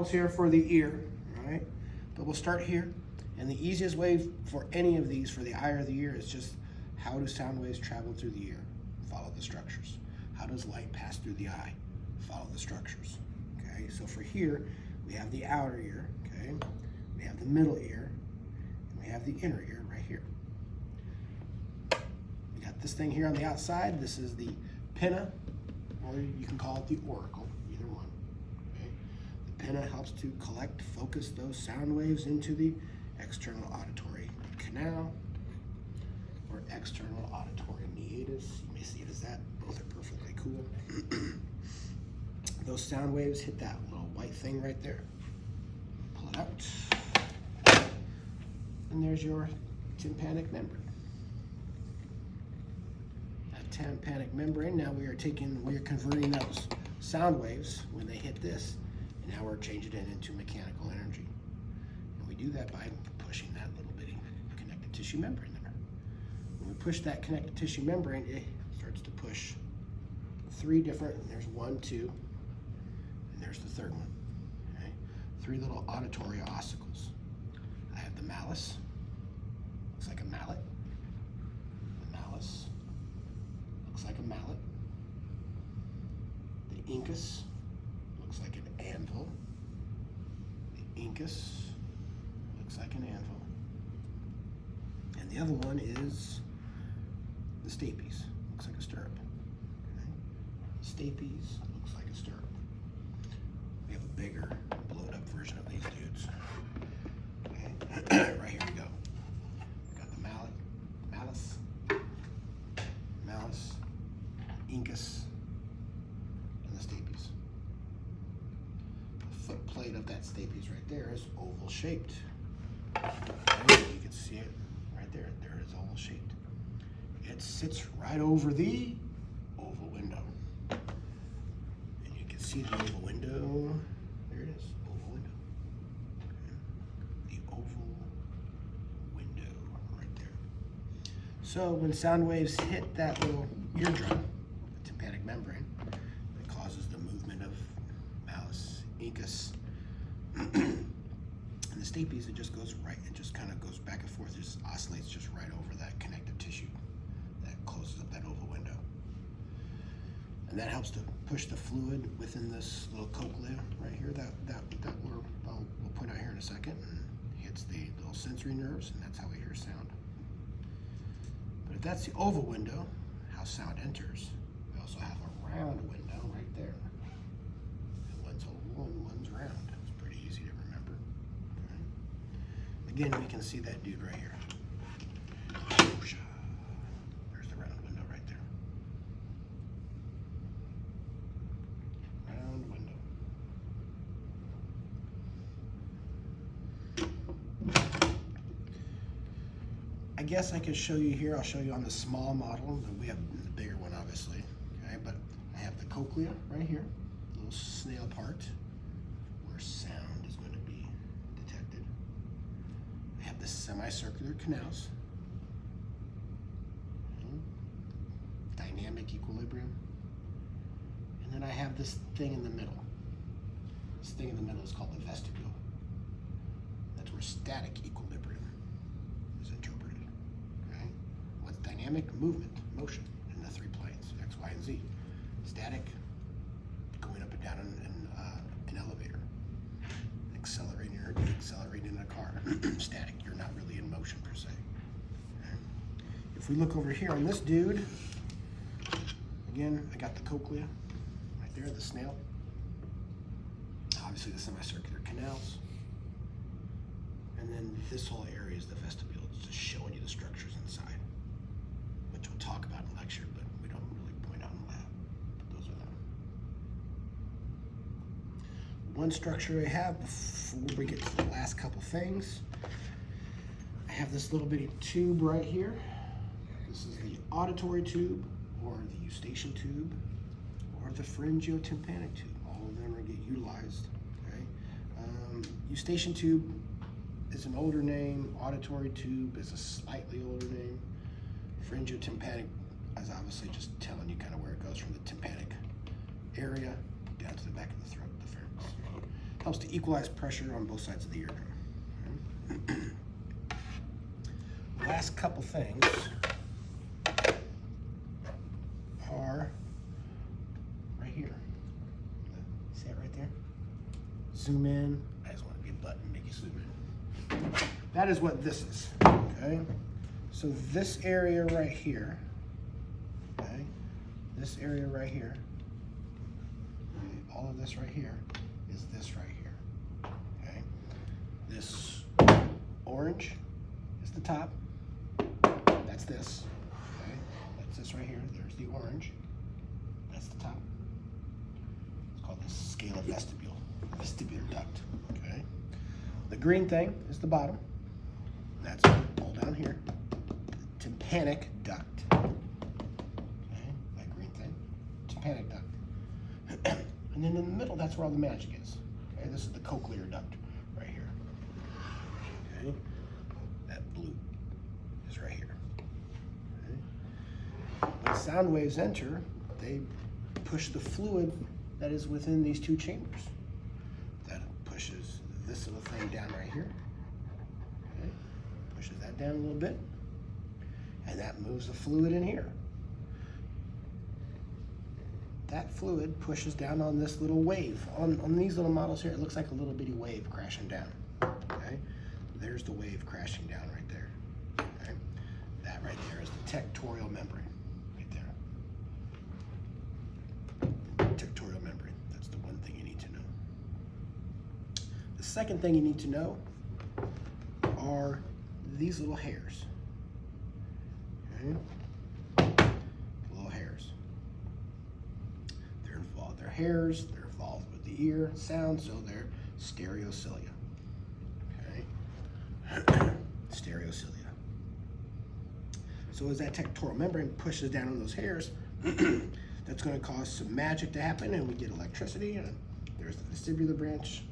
here for the ear, all right? But we'll start here. And the easiest way for any of these, for the eye or the ear, is just how do sound waves travel through the ear? Follow the structures. How does light pass through the eye? Follow the structures, okay? So for here, we have the outer ear, okay? We have the middle ear, and we have the inner ear right here. We got this thing here on the outside. This is the pinna, or you can call it the auricle, either one. Okay? The pinna helps to collect, focus those sound waves into the external auditory canal, or external auditory meatus. You may see it as that. Both are perfectly cool. Those sound waves hit that little white thing right there. Pull it out. And there's your tympanic membrane. That tympanic membrane, now we are converting those sound waves when they hit this, and now we're changing it into mechanical energy. And we do that by pushing that little bitty connective tissue membrane there. When we push that connective tissue membrane, it starts to push three different, there's 1, 2, and there's the third one. Okay? 3 little auditory ossicles. I have the malleus, looks like a mallet. The malleus looks like a mallet. The incus looks like an anvil. The incus looks like an anvil. And the other one is the stapes, looks like a stirrup. Okay? Stapes looks like a stirrup. We have a bigger, blowed up version of these dudes. Okay? Right here we go. Got the mallet, malleus, incus, and the stapes. The foot plate of that stapes right there is oval shaped. Okay? You can see it right there. There it is, oval shaped. It sits right over the oval window. And you can see the oval window. There it is, oval window. Okay. The oval window right there. So when sound waves hit that little eardrum, the tympanic membrane, it causes the movement of malleus, incus, and the stapes. It just goes right, it just kind of goes back and forth, it just oscillates just right over that connective tissue that closes up that oval window. And that helps to push the fluid within this little cochlea right here that we'll point out here in a second, and hits the little sensory nerves, and that's how we hear sound. But if that's the oval window, how sound enters, we also have a round window right there. And one's oval and one's round. It's pretty easy to remember. Okay. Again, we can see that dude right here. There's the round window right there. Round window. I guess I could show you here. I'll show you on the small model. We have the bigger one, obviously. Okay, but I have the cochlea right here, little snail part where sound is going to be detected. I have the semicircular canals, dynamic equilibrium, and then I have this thing in the middle. This thing in the middle is called the vestibule. That's where static equilibrium is interpreted. Okay? What's dynamic? Movement, motion in the 3 planes, X, Y, and Z. Static, going up and down in an elevator. Accelerating or decelerating in a car. Static, you're not really in motion per se. Okay? If we look over here on this dude, again, I got the cochlea right there, the snail. Obviously the semicircular canals. And then this whole area is the vestibule. It's just showing you the structures inside, which we'll talk about in lecture, but we don't really point out in lab. But those are them. One structure I have before we get to the last couple things, I have this little bitty tube right here. This is the auditory tube, or the eustachian tube, or the pharyngotympanic tube. All of them are get utilized. Okay? Eustachian tube is an older name. Auditory tube is a slightly older name. Pharyngotympanic is obviously just telling you kind of where it goes from the tympanic area down to the back of the throat, the pharynx. helps to equalize pressure on both sides of the eardrum. Last couple things are right here. See it right there? Zoom in. I just want to be a button, make you zoom in. That is what this is, okay? So this area right here, okay? This area right here, okay? All of this right here is this right here, okay? This orange is the top. That's this, okay? That's this right here. There's the orange. That's the top. It's called the scala vestibular duct, okay? The green thing is the bottom. That's all down here. Tympanic duct. Okay, that green thing. Tympanic duct. And then in the middle, that's where all the magic is. Okay, this is the cochlear duct right here. Okay, that blue is right here. Okay. When sound waves enter, they push the fluid that is within these two chambers. That pushes this little thing down right here. Okay. Pushes that down a little bit. And that moves the fluid in here. That fluid pushes down on this little wave. On these little models here, it looks like a little bitty wave crashing down. Okay? There's the wave crashing down right there. Okay? That right there is the tectorial membrane. Right there. Tectorial membrane. That's the one thing you need to know. The second thing you need to know are these little hairs. Okay? Little hairs. They're involved. They're hairs. They're involved with the ear sound, so they're stereocilia. Okay? Stereocilia. So as that tectorial membrane pushes down on those hairs, that's going to cause some magic to happen, and we get electricity. And there's the vestibular branch.